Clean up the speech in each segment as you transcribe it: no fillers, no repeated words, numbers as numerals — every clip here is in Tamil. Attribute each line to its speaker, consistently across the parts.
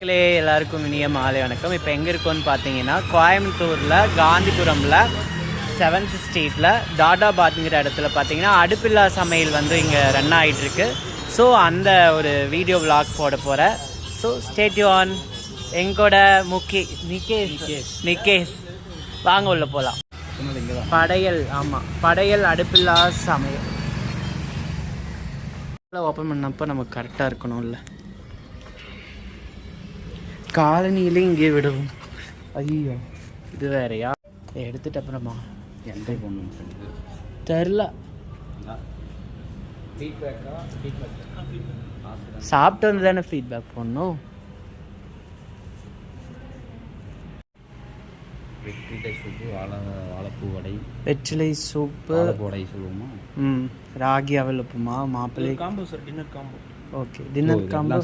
Speaker 1: எல்லாருக்கும் இனிய மாலை வணக்கம். இப்போ எங்கே இருக்கோன்னு பார்த்தீங்கன்னா கோயம்புத்தூரில் காந்திபுரமில் 7th ஸ்ட்ரீட்டில் டாடாபாத்ங்கிற இடத்துல பார்த்தீங்கன்னா அடுப்பில்லா சமையல் வந்து இங்கே ரன் ஆகிட்டுருக்கு. ஸோ அந்த ஒரு வீடியோ விளாக் போட போகிறேன். ஸோ ஸ்டேட்யூன் எங்கூட நிகேஷ் வாங்க உள்ள போகலாம். படையல், ஆமாம், படையல் அடுப்பில்லா சமையல் ஓப்பன் பண்ணப்போ நமக்கு கரெக்டாக இருக்கணும்ல. காலனியிலே இங்கே விடுவோம். ஐயோ, இது வேறையா? எடுத்துட்டு அப்புறமா
Speaker 2: எந்த பொண்ணு
Speaker 1: தெரில. சாப்பிட்டு வந்து தானே ஃபீட்பேக் பண்ணணும்.
Speaker 2: வெற்றிலை சூப்பு, வாழைப்பூ வடை,
Speaker 1: வெற்றிலை சூப்பு,
Speaker 2: வடை சொல்லுவோமா?
Speaker 1: ராகி அவல் உப்புமா, மாப்பிள்ளை
Speaker 3: combo sir, dinner combo.
Speaker 1: Okay, dinner combo.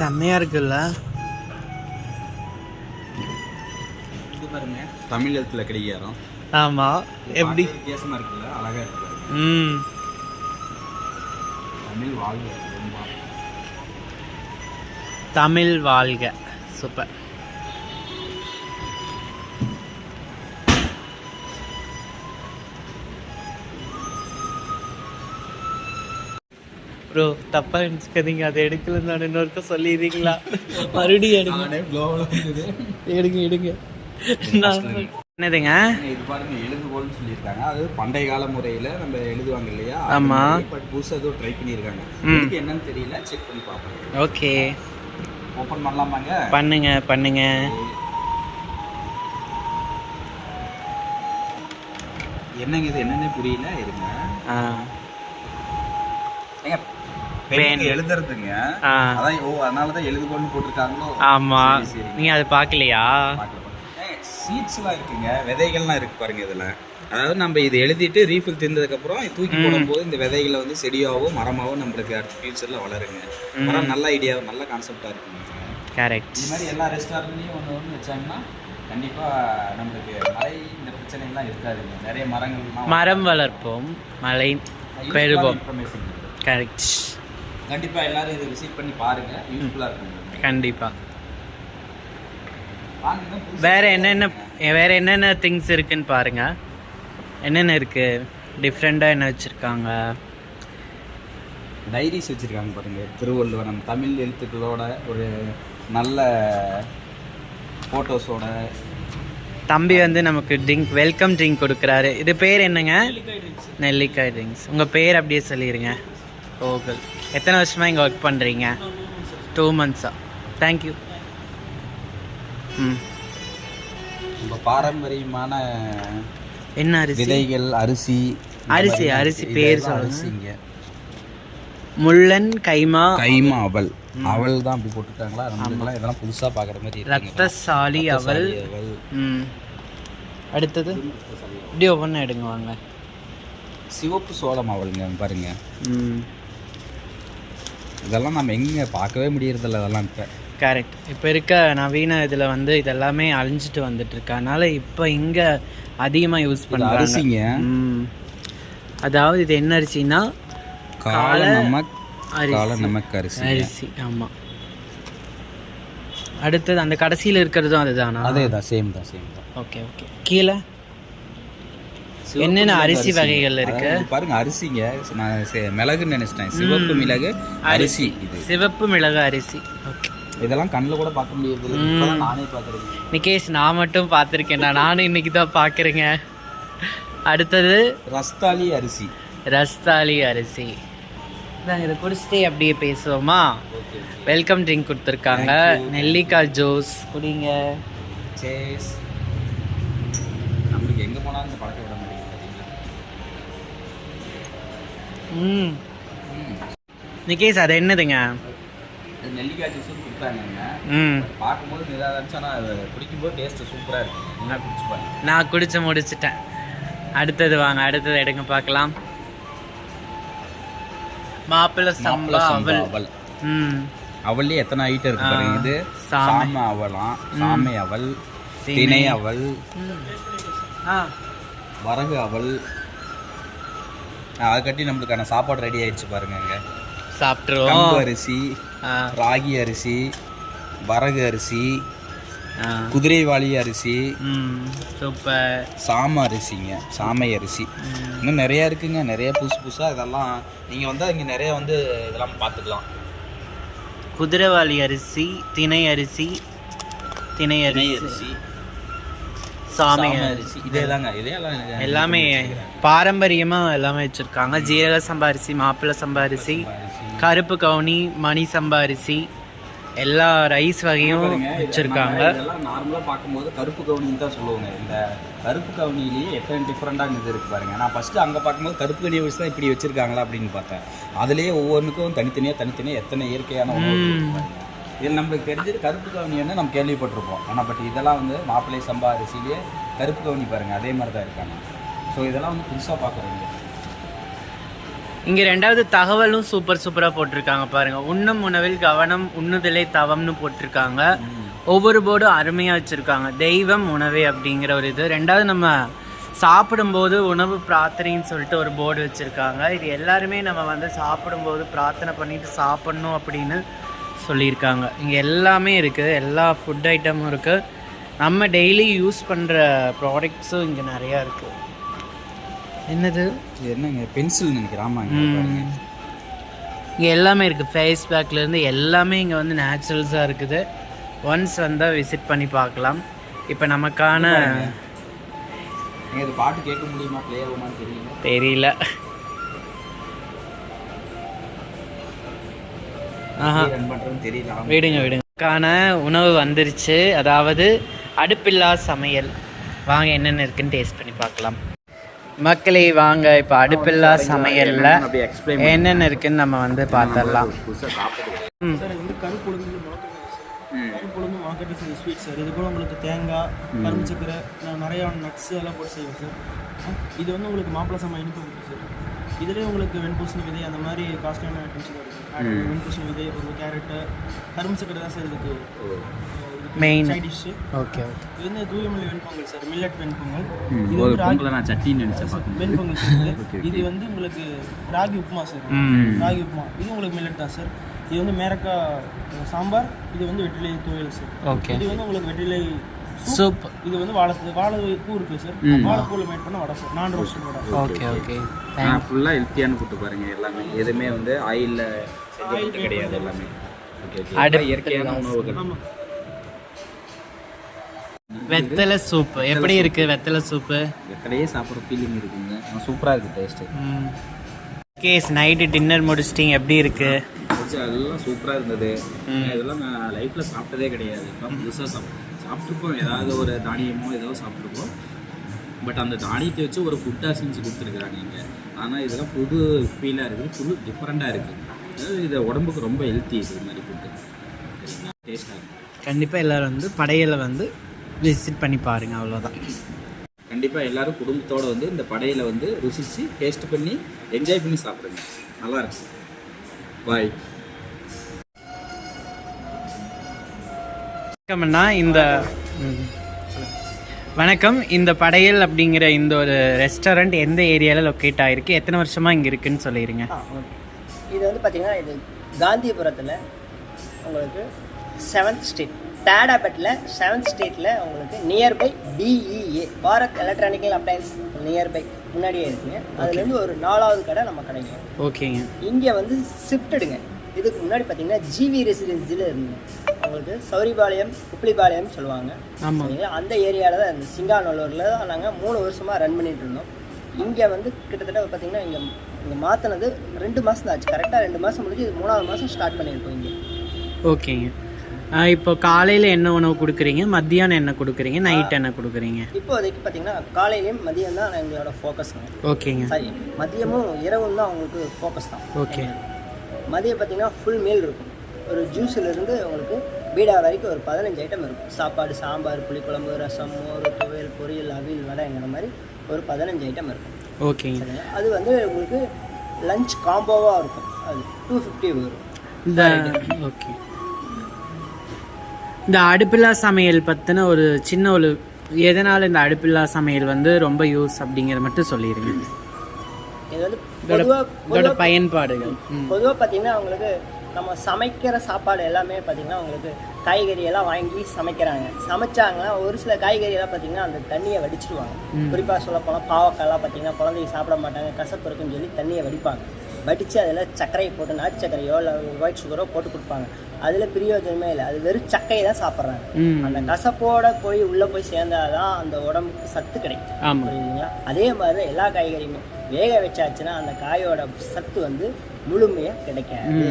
Speaker 1: செம்மையா இருக்குல்ல.
Speaker 2: இது பாருங்க, தமிழ் எழுத்துல கிடைக்கும்.
Speaker 1: ஆமா, எப்படி
Speaker 2: வித்தியாசமா இருக்குல்ல, அழகா இருக்கு. தமிழ் வாழ்க,
Speaker 1: தமிழ் வாழ்க. சூப்பர். ப்ரோ, தப்பா நினச்சிக்காதீங்க, அதை எடுக்கல. நான் இன்னொருக்க சொல்லிடுறீங்களா? மறுபடியும் எடுங்க. என்னதுங்க
Speaker 2: இது பாருங்க, எழுதுகோல்னு சொல்லியிருக்காங்க. அது பண்டைய கால முறையில் நம்ம எழுதுவாங்க இல்லையா?
Speaker 1: ஆமா.
Speaker 2: பட் புதுசாக ஏதோ ட்ரை பண்ணியிருக்காங்க. இதுக்கு என்னன்னு தெரியல, செக் பண்ணி பார்ப்போம்.
Speaker 1: ஓகே,
Speaker 2: ஓப்பன் பண்ணலாமாங்க?
Speaker 1: பண்ணுங்க.
Speaker 2: என்னங்க இது, என்னன்னே புரியல. இருங்க. எழுதுறதுங்க. அதான் அதனாலதான் எழுதுகோல்னு போட்டிருக்காங்களோ?
Speaker 1: ஆமா. நீங்க அதை பார்க்கலையா?
Speaker 2: சீட்ஸ்லாம் இருக்குங்க, விதைகள்லாம் இருக்கு பாருங்க இதுல. அதாவது நம்ம இது எழுதிட்டு ரீஃபில் தீர்ந்ததுக்கப்புறம் தூக்கி போடும்போது இந்த விதைகளை வந்து செடியாகவும் மரமாகவும் நம்மளுக்கு அடுத்த ஃபியூச்சரில் வளருங்க. மரம் நல்ல ஐடியா, நல்ல கான்செப்டாக இருக்குங்க. கரெக்ட். இது மாதிரி எல்லா ரெஸ்டாரண்ட்லேயும் ஒன்று வச்சாங்கன்னா கண்டிப்பாக நம்மளுக்கு மழை இந்த பிரச்சனைலாம் இருக்காதுங்க. நிறைய மரங்கள்லாம், மரம் வளர்ப்போம், மழை பெறுவோம். கரெக்ட். கண்டிப்பாக எல்லாரும் இதை விசிட் பண்ணி பாருங்க, யூஸ்ஃபுல்லாக இருக்குங்க. கண்டிப்பாக. வேற என்னென்ன திங்ஸ் இருக்குன்னு பாருங்க. என்னென்ன இருக்கு டிஃப்ரெண்டாக, என்ன வச்சிருக்காங்க? டைரிஸ் வச்சிருக்காங்க பாருங்க. திருவள்ளுவர் நம்ம தமிழ் எழுத்துக்களோட ஒரு நல்ல ஃபோட்டோஸோட. தம்பி வந்து நமக்கு வெல்கம் ட்ரிங்க் கொடுக்குறாரு. இது பேர் என்னங்க? நெல்லிக்காய் ட்ரிங்க்ஸ். உங்கள் பேர் அப்படியே சொல்லிடுங்க. ஓகல். எத்தனை வருஷமாக இங்கே ஒர்க் பண்ணுறீங்க? 2 months-ஆ? தேங்க்யூ. நம்ம பாரம்பரியமான என்ன அரிசி? விதைகள், அரிசி பேர் சொல்லுங்க. முள்ளன் கைமா அவல் தான் அப்படி போட்டுட்டாங்களா? நம்மளுக்கு இதெல்லாம் புதுசாக பார்க்குற மாதிரி. ரத்தசாலி அவல். அடுத்தது இப்படி ஒவ்வொன்றா எடுங்க வாங்க. சிவப்பு சோளம் அவலுங்க பாருங்க. இதெல்லாம் நம்ம எங்கே பார்க்கவே முடியறதில்ல இதெல்லாம் இப்போ. கரெக்ட். இப்போ இருக்க நவீன இதில் வந்து இதெல்லாமே அழிஞ்சிட்டு வந்துட்டுருக்கு. அதனால் இப்போ இங்கே அதிகமாக யூஸ் பண்ணுறாங்க அரிசிங்க. அதாவது இது என்ன அரிசின்னா கால நமக்கு அரிசி. ஆமாம். அடுத்தது அந்த கடைசியில் இருக்கிறதும் அதுதானா? அதே தான், சேம் தான். ஓகே. கீழே என்னென்ன அரிசி வகைகள் இருக்கு பாருங்க. அரிசிங்க, நான் மிளகுன்னு நினைச்சிட்டேன். சிவப்பு மிளகு அரிசி. இது சிவப்பு மிளகு அரிசி. ஓகே. இதெல்லாம் கண்ணில் கூட பார்க்க முடியாது, இப்போதான் நானே பார்க்குறேன்.
Speaker 1: நிகேஷ் நான் மட்டும் பார்த்துருக்கேன்டா, நானும் இன்னைக்கு தான் பார்க்குறேங்க. அடுத்தது
Speaker 2: ரஸ்தாளி அரிசி.
Speaker 1: ரஸ்தாளி அரிசி நாங்கள் இதை குடிச்சிட்டே அப்படியே பேசுவோமா? வெல்கம் ட்ரிங்க் கொடுத்துருக்காங்க, நெல்லிக்காய் ஜூஸ் குடிங்க.
Speaker 2: சேஸ். நம்மளுக்கு எங்கே போனாலும் இந்த பழக்கம் விட மாட்டேங்குது.
Speaker 1: நிகேஷ் அது என்னதுங்க?
Speaker 2: அது நெல்லிக்காய் ஜூஸும் கொடுத்தாங்க.
Speaker 1: ம்,
Speaker 2: பார்க்கும்போது இதாக இருந்துச்சு, ஆனால் அது குடிக்கும்போது டேஸ்ட்டு சூப்பராக இருக்குது. நீங்கள் குடிச்சு பாருங்க.
Speaker 1: நான் குடிச்சு முடிச்சிட்டேன். அடுத்தது வாங்க, அடுத்தது எடுங்க பார்க்கலாம். மாப்பிள்ளை சம்பா அவல். ம்,
Speaker 2: அவல்லே எத்தனை ஐட்டம் இருக்கு பாருங்க. இது சாம அவலாம், சாமை அவல், திணை அவல், வரகு அவல். அதை கட்டி நம்மளுக்கான சாப்பாடு ரெடி ஆயிடுச்சு பாருங்க. இங்கே
Speaker 1: சாப்பிட்ருவோம்.
Speaker 2: கம்பு அரிசி, ராகி அரிசி, வரகு அரிசி, குதிரைவாளி அரிசி,
Speaker 1: சூப்பர்,
Speaker 2: சாம அரிசிங்க, சாமை அரிசி. இன்னும் நிறையா இருக்குங்க, நிறைய புதுசு புதுசாக. இதெல்லாம் நீங்கள் வந்து இங்கே நிறைய வந்து இதெல்லாம் பார்த்துக்கலாம்.
Speaker 1: குதிரைவாளி அரிசி, திணை அரிசி, திணை அரிசி, சாமை அரிசி,
Speaker 2: இதே தாங்க. இதே
Speaker 1: எல்லாமே பாரம்பரியமாக எல்லாமே வச்சுருக்காங்க. ஜீரக சம்பா அரிசி, மாப்பிள்ளை சம்பா அரிசி, கருப்பு கவுனி, மணி சம்பா அரிசி, எல்லா ரைஸ் வகையும் வச்சுருக்காங்க.
Speaker 2: இதெல்லாம் நார்மலாக பார்க்கும்போது கருப்பு கவுனின்னு தான் சொல்லுவாங்க. இந்த கருப்பு கவுனிலேயே எத்தனை டிஃப்ரெண்ட்டாக இது இருக்குது பாருங்கள். நான் ஃபஸ்ட்டு அங்கே பார்க்கும்போது கருப்பு கவுனியை வச்சு தான் இப்படி வச்சுருக்காங்களா அப்படின்னு பார்த்தேன். அதுலேயே ஒவ்வொன்றுக்கும் தனித்தனியாக எத்தனை இயற்கையான உணவு பாருங்கள். இதில் நம்மளுக்கு தெரிஞ்சது கருப்பு கவுனின்னு நம்ம கேள்விப்பட்டிருப்போம். ஆனால் பட் இதெல்லாம் வந்து மாப்பிள்ளை சம்பா அரிசிலேயே கருப்பு கவுனி பாருங்கள், அதே மாதிரி தான் இருக்காங்க. ஸோ இதெல்லாம் வந்து புதுசாக பார்க்குறீங்க.
Speaker 1: இங்கே ரெண்டாவது தகவலும் சூப்பராக போட்டிருக்காங்க பாருங்கள். உண்ணும் உணவில் கவனம், உண்ணுதலை தவம்னு போட்டிருக்காங்க. ஒவ்வொரு போர்டும் அருமையாக வச்சுருக்காங்க. தெய்வம் உணவே அப்படிங்கிற ஒரு இது. ரெண்டாவது நம்ம சாப்பிடும்போது உணவு பிரார்த்தனைன்னு சொல்லிட்டு ஒரு போர்டு வச்சுருக்காங்க. இது எல்லாருமே நம்ம வந்து சாப்பிடும்போது பிரார்த்தனை பண்ணிட்டு சாப்பிட்ணும் அப்படின்னு சொல்லியிருக்காங்க. இங்கே எல்லாமே இருக்குது, எல்லா ஃபுட் ஐட்டமும் இருக்குது. நம்ம டெய்லி யூஸ் பண்ணுற ப்ராடக்ட்ஸும் இங்கே நிறையா இருக்குது. என்னது
Speaker 2: என்னங்க பென்சில் நினைக்கிறேன். ஆமாங்க,
Speaker 1: இங்கே எல்லாமே இருக்குது. ஃபேஸ் பேக்லேருந்து எல்லாமே இங்கே வந்து நேச்சுரல்ஸாக இருக்குது. ஒன்ஸ் வந்தால் விசிட் பண்ணி பார்க்கலாம். இப்போ நமக்கான
Speaker 2: இது பாட்டு கேட்க முடியுமா, ப்ளே ஆகுமான்னு
Speaker 1: தெரியல.
Speaker 2: ரன் பண்ணுறதுன்னு தெரியல.
Speaker 1: விடுங்க. உணவு வந்துருச்சு, அதாவது அடுப்பில்லா சமையல். வாங்க என்னென்ன இருக்குன்னு டேஸ்ட் பண்ணி பார்க்கலாம். மக்களே வாங்க, இப்போ அடுப்பில்லா சமையலில் என்னென்ன இருக்குன்னு நம்ம வந்து பார்த்துடலாம்.
Speaker 3: கருப்புளுந்து மார்க்கெட்டு செய்ய ஸ்வீட் சார். இது கூட உங்களுக்கு தேங்காய், கரும்பு சக்கரை, நிறையா நட்ஸ் எல்லாம் போட்டு செய்வோம் சார். இது வந்து உங்களுக்கு மாப்பிள்ளை சமையல் இனிப்பு கொடுக்கும் சார். இதிலே உங்களுக்கு வெண்பூசணி விதை அந்த மாதிரி காஸ்ட்லியான ஐட்டம்ஸ் தான் இருக்குது. வெண்பூசணி விதை, ஒரு கேரட்டு, கரும்பு சக்கரை தான் சார் இதுக்கு
Speaker 1: மெயின்
Speaker 3: சைட் டிஷ்ஷு.
Speaker 1: ஓகே,
Speaker 3: இது வந்து தூயமல்லி வெண்பொங்கல் சார், மில்லட் வெண்பொங்கல்.
Speaker 2: இது வந்து ராகி, நான் சட்னின்னு நினைச்சேன்
Speaker 3: வெண்பொங்கல் சார். இது வந்து உங்களுக்கு ராகி உப்புமா சார். ராகி உப்புமா இது உங்களுக்கு மில்லட் தான் சார். இது வந்து மேரக்காய் சாம்பார், இது வந்து வெற்றிலை துவையல் சார்.
Speaker 1: ஓகே,
Speaker 3: இது வந்து உங்களுக்கு வெற்றிலை
Speaker 1: சூப்.
Speaker 3: இது வந்து வாழைப்பூ இருக்குது சார். வாழைப்பூவில் மேட் பண்ண வடை சார், நான் ரோஸ்ட் வடை.
Speaker 1: ஓகே.
Speaker 2: ஃபுல்லாக ஹெல்த்தியான ஃபுட்டு பாருங்கள். எல்லாமே எதுவுமே வந்து ஆயிலில் செஞ்சது கிடையாது. எல்லாமே ஓகே, இயற்கையான உணவுகள்.
Speaker 1: வெத்தலை சூப்பு எப்படி இருக்கு? வெத்தலை சூப்பு
Speaker 2: வெத்தலையே சாப்பிட்ற ஃபீலிங் இருக்குங்க. சூப்பராக இருக்குது டேஸ்ட்டு.
Speaker 1: கேஸ் நைட்டு டின்னர் முடிச்சிட்டிங்க, எப்படி இருக்கு?
Speaker 2: அதெல்லாம் சூப்பராக இருந்தது. இதெல்லாம் நான் லைஃப்பில் சாப்பிட்டதே கிடையாது. இப்போ புதுசாக சாப்பிட்ருப்போம், ஏதாவது ஒரு தானியமோ ஏதோ சாப்பிட்ருப்போம். பட் அந்த தானியத்தை வச்சு ஒரு ஃபுட்டாக செஞ்சு கொடுத்துருக்குறாங்க இங்கே. ஆனால் இதெல்லாம் புது ஃபீலாக இருக்குது, ஃபுல்லு டிஃப்ரெண்ட்டாக இருக்குது. அதாவது இது உடம்புக்கு ரொம்ப ஹெல்த்தி. இது மாதிரி ஃபுட்டு டேஸ்ட்டாக இருக்குது.
Speaker 1: கண்டிப்பாக எல்லோரும் வந்து படையலை வந்து விசிட் பண்ணி பாருங்கள், அவ்வளோதான்.
Speaker 2: கண்டிப்பாக எல்லோரும் குடும்பத்தோடு வந்து இந்த படையலை வந்து ருசித்து டேஸ்ட் பண்ணி என்ஜாய் பண்ணி சாப்பிடுங்க. நல்லாயிருக்கு. பாய்.
Speaker 1: வணக்கம். இந்த படையல் அப்படிங்கிற இந்த ஒரு ரெஸ்டாரண்ட் எந்த ஏரியாவில் லொக்கேட் ஆகிருக்கு, எத்தனை வருஷமாக இங்கே இருக்குன்னு சொல்லிடுங்க.
Speaker 4: இது வந்து பார்த்திங்கன்னா இது காந்திபுரத்தில் உங்களுக்கு 7th ஸ்ட்ரீட், டேடாபேட்டில் 7th ஸ்ட்ரீட்டில் உங்களுக்கு nearby BEA Bharat electronical appliances nearby முன்னாடியே இருக்குங்க. அதுலேருந்து ஒரு 4வது கடை நம்ம கிடைக்கும்.
Speaker 1: ஓகேங்க.
Speaker 4: இங்கே வந்து ஷிஃப்ட்டுடுங்க. இதுக்கு முன்னாடி பார்த்தீங்கன்னா GV ரெசிடென்சியில் இருந்தோம். உங்களுக்கு சௌரிபாளையம் குப்ளிபாளையம் சொல்லுவாங்க. சரிங்களா, அந்த ஏரியாவில் தான் இந்த சிங்காநல்லூரில் தான் நாங்கள் 3 வருஷமாக ரன் பண்ணிட்டு இருந்தோம். இங்கே வந்து கிட்டத்தட்ட பார்த்தீங்கன்னா இங்கே மாற்றினது 2 மாதம் தான் ஆச்சு. கரெக்டாக 2 மாதம் முடிஞ்சு 3ஆவது மாதம் ஸ்டார்ட் பண்ணியிருக்கோம் இங்கே.
Speaker 1: ஓகேங்க. இப்போ காலையில் என்ன உணவு கொடுக்குறீங்க, மத்தியானம் என்ன கொடுக்குறீங்க, நைட் என்ன கொடுக்குறீங்க?
Speaker 4: இப்போதைக்கு பார்த்தீங்கன்னா காலையிலையும் மதியம் தான் எங்களோட ஃபோக்கஸ்ங்க.
Speaker 1: ஓகேங்க.
Speaker 4: சரி, மதியமும் இரவும் தான் உங்களுக்கு ஃபோக்கஸ் தான்.
Speaker 1: ஓகே.
Speaker 4: மதியம் பார்த்தீங்கன்னா ஃபுல் மீல் இருக்கும். ஒரு ஜூஸிலிருந்து உங்களுக்கு பீடா வரைக்கும் ஒரு 15 ஐட்டம் இருக்கும். சாப்பாடு, சாம்பார், புளிக்குழம்பு, ரசம், மோர், துவையல், பொரியல், அவியல், வடைங்கிற மாதிரி ஒரு 15 ஐட்டம் இருக்கும்.
Speaker 1: ஓகேங்க.
Speaker 4: அது வந்து உங்களுக்கு லஞ்ச் காம்போவாக இருக்கும். அது 250 வரும்.
Speaker 1: ஓகே. இந்த அடுப்பில்லா சமையல் பற்றின ஒரு சின்ன ஒரு எதனால் இந்த அடுப்பில்லா சமையல் வந்து ரொம்ப யூஸ் அப்படிங்கிற மட்டும் சொல்லிடுங்க.
Speaker 4: இது வந்து
Speaker 1: இதோட பயன்பாடுகள்.
Speaker 4: பொதுவாக பார்த்தீங்கன்னா உங்களுக்கு நம்ம சமைக்கிற சாப்பாடு எல்லாமே பார்த்தீங்கன்னா உங்களுக்கு காய்கறி எல்லாம் வாங்கி சமைச்சாங்கன்னா ஒரு சில காய்கறியெல்லாம் பார்த்தீங்கன்னா அந்த தண்ணியை வடிச்சிடுவாங்க. குறிப்பாக சொல்ல போனால் பாவக்காயெல்லாம் பார்த்தீங்கன்னா குழந்தைங்க சாப்பிட மாட்டாங்க, கசப்பு இருக்குன்னு சொல்லி தண்ணியை வடித்து அதில் சர்க்கரையை போட்டு நாட்டு சர்க்கரையோ இல்லை ஒயிட் சுகரோ போட்டு கொடுப்பாங்க. அதில் பிரயோஜனமே இல்லை, அது வெறும் சக்கையை தான் சாப்பிட்றாங்க. அந்த கசப்போட போய் உள்ளே போய் சேர்ந்தாதான் அந்த உடம்புக்கு சத்து கிடைக்கும். புரியுதுங்களா? அதே மாதிரி எல்லா காய்கறியுமே வேக வச்சாச்சுன்னா அந்த காயோட சத்து வந்து முழுமையாக கிடைக்காது.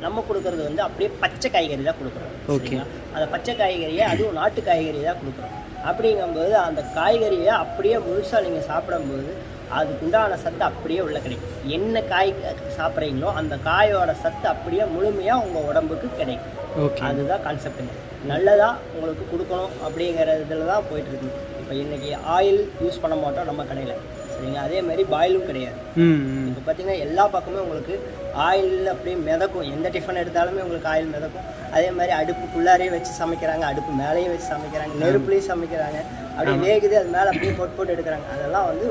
Speaker 4: நம்ம கொடுக்கறது வந்து அப்படியே பச்சை காய்கறி தான் கொடுக்குறோம். ஓகேங்களா? அந்த பச்சை காய்கறியை அதுவும் நாட்டு காய்கறி தான் கொடுக்குறோம். அப்படிங்கும்போது அந்த காய்கறியை அப்படியே முழுசாக நீங்கள் சாப்பிடும்போது அதுக்குண்டான சத்து அப்படியே உள்ள கிடைக்கும். என்ன காய் சாப்பிட்றீங்களோ அந்த காயோட சத்து அப்படியே முழுமையாக உங்கள் உடம்புக்கு கிடைக்கும். அதுதான் கான்செப்டுங்க. நல்லதாக உங்களுக்கு கொடுக்கணும் அப்படிங்கிற இதில் தான் போயிட்டுருக்கு. இப்போ இன்றைக்கி ஆயில் யூஸ் பண்ண மாட்டோம் நம்ம கடையில். சரிங்களா? அதே மாதிரி பாயிலும் கிடையாது. இப்போ பார்த்தீங்கன்னா எல்லா பக்கமே உங்களுக்கு ஆயில் அப்படியே மிதக்கும். எந்த டிஃபன் எடுத்தாலுமே உங்களுக்கு ஆயில் மிதக்கும். அதே மாதிரி அடுப்புக்குள்ளாரையே வச்சு சமைக்கிறாங்க, அடுப்பு மேலேயும் வச்சு சமைக்கிறாங்க, நெருப்புலேயும் சமைக்கிறாங்க. அப்படியே வேகுது, அது மேலே அப்படியே போட்டு எடுக்கிறாங்க. அதெல்லாம் வந்து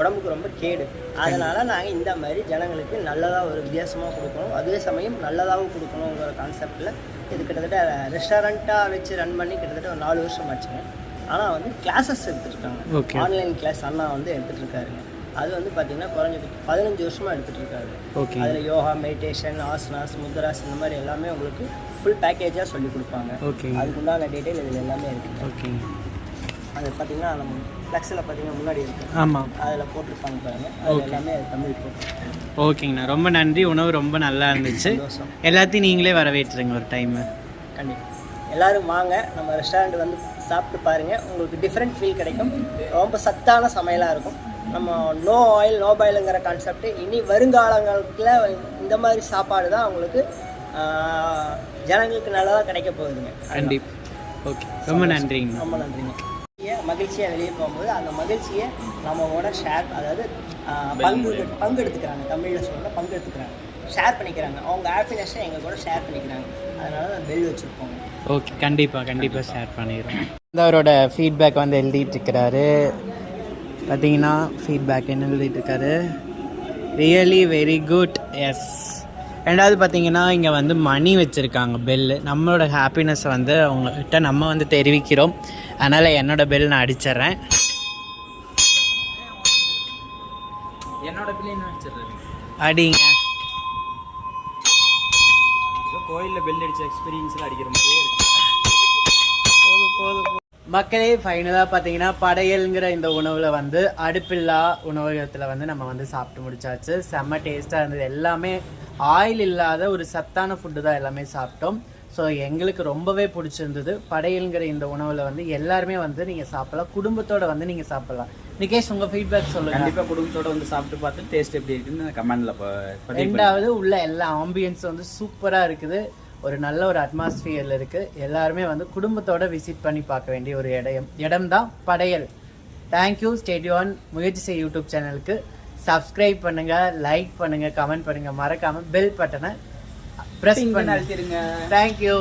Speaker 4: உடம்புக்கு ரொம்ப கேடு. அதனால் நாங்கள் இந்த மாதிரி ஜனங்களுக்கு நல்லதாக ஒரு வித்தியாசமாக கொடுக்கணும், அதே சமயம் நல்லதாகவும் கொடுக்கணுங்கிற கான்செப்டில் இது கிட்டத்தட்ட ரெஸ்டாரண்ட்டாக வச்சு ரன் பண்ணி கிட்டத்தட்ட ஒரு 4 வருஷம் ஆச்சுங்க. ஆனால் வந்து கிளாஸஸ் எடுத்துகிட்ருக்காங்க. ஆன்லைன் கிளாஸ் அண்ணா வந்து எடுத்துகிட்ருக்காருங்க. அது வந்து பார்த்திங்கன்னா குறைஞ்சது 15 வருஷமாக எடுத்துகிட்ருக்காரு. அதில் யோகா, மெடிடேஷன், ஆசனாஸ், முத்ராஸ் இந்த மாதிரி எல்லாமே உங்களுக்கு ஃபுல் பேக்கேஜாக சொல்லி கொடுப்பாங்க. அதுக்குண்டான டீட்டெயில் இதில் எல்லாமே இருக்குது. அது பார்த்தீங்கன்னா நம்ம ஃப்ளெக்ஸில் பார்த்தீங்கன்னா முன்னாடி இருக்குது. ஆமாம், அதில் போட்டிருப்பாங்க பாருங்கள். அது எல்லாமே தமிழ் போட்டு.
Speaker 1: ஓகேங்கண்ணா, ரொம்ப நன்றி. உணவு ரொம்ப நல்லா இருந்துச்சு. எல்லாத்தையும் நீங்களே வரவேற்றுங்க ஒரு டைமு.
Speaker 4: கண்டிப்பாக எல்லோரும் வாங்க, நம்ம ரெஸ்டாரண்ட் வந்து சாப்பிட்டு பாருங்கள். உங்களுக்கு டிஃப்ரெண்ட் ஃபீல் கிடைக்கும். ரொம்ப சத்தான சமையலாக இருக்கும். நம்ம நோ ஆயில் நோ பாயிலுங்கிற கான்செப்ட் இனி வருங்காலங்களில் இந்த மாதிரி சாப்பாடு தான் உங்களுக்கு ஜனங்களுக்கு நல்லதாக கிடைக்க போகுதுங்க.
Speaker 1: கண்டிப்பாக. ஓகே, ரொம்ப நன்றிங்க.
Speaker 4: ரொம்ப நன்றிங்க. மகிழ்ச்சியாக வெளியே போகும்போது அந்த மகிழ்ச்சியை நம்மளோட ஷேர், அதாவது பங்கு எடுத்துக்கிறாங்க. தமிழில் சொல்லணும்னா பங்கு எடுத்துக்கிறாங்க, ஷேர் பண்ணிக்கிறாங்க. அவங்க ஹாப்பினஸ்ஸை எங்கள் கூட ஷேர் பண்ணிக்கிறாங்க. அதனால தான் பெல் வச்சுருப்போங்க.
Speaker 1: ஓகே, கண்டிப்பாக ஷேர் பண்ணிடுறோம். அவரோட ஃபீட்பேக் வந்து எழுதிட்டுருக்கிறாரு. பார்த்தீங்கன்னா ஃபீட்பேக் என்ன எழுதிட்டுருக்காரு, ரியலி வெரி குட். எஸ். ரெண்டாவது பார்த்தீங்கன்னா இங்கே வந்து மணி வச்சுருக்காங்க, பெல்லு. நம்மளோட ஹாப்பினஸ்ஸை வந்து அவங்ககிட்ட நம்ம வந்து தெரிவிக்கிறோம். அதனால் என்னோடய பெல் நான் அடிச்சிட்றேன்.
Speaker 2: என்னோட பில் என்ன வச்சிடுறேன்
Speaker 1: அடிங்க.
Speaker 3: கோயிலில் பெல் அடித்த எக்ஸ்பீரியன்ஸில் அடிக்கிற மாதிரியே இருக்குது.
Speaker 1: மக்களே, ஃபைனலாக பார்த்தீங்கன்னா படையல்ங்கிற இந்த உணவில் வந்து அடுப்பில்லா உணவகத்தில் வந்து நம்ம வந்து சாப்பிட்டு முடிச்சாச்சு. செம்ம டேஸ்ட்டாக இருந்தது. எல்லாமே ஆயில் இல்லாத ஒரு சத்தான ஃபுட்டு தான் எல்லாமே சாப்பிட்டோம். ஸோ எங்களுக்கு ரொம்பவே பிடிச்சிருந்தது. படையல்ங்கிற இந்த உணவில் வந்து எல்லாருமே வந்து நீங்கள் சாப்பிடலாம், குடும்பத்தோடு வந்து நீங்கள் சாப்பிட்லாம். நிகேஷ், உங்கள் ஃபீட்பேக் சொல்லுங்கள்.
Speaker 2: கண்டிப்பாக குடும்பத்தோடு வந்து சாப்பிட்டு பார்த்து டேஸ்ட் எப்படி இருக்குன்னு கமெண்டில்.
Speaker 1: ரெண்டாவது உள்ள எல்லா ஆம்பியன்ஸ் வந்து சூப்பராக இருக்குது. ஒரு நல்ல ஒரு அட்மாஸ்பியரில் இருக்குது. எல்லாருமே வந்து குடும்பத்தோடு விசிட் பண்ணி பார்க்க வேண்டிய ஒரு இடம் தான் படையல். தேங்க்யூ. Stay tune. முயற்சி செய் யூடியூப் சேனலுக்கு சப்ஸ்கிரைப் பண்ணுங்கள், லைக் பண்ணுங்கள், கமெண்ட் பண்ணுங்கள், மறக்காமல் பெல் பட்டனை ப்ரெஸ் பண்ணி அழுத்திடுங்க. தேங்க்யூ.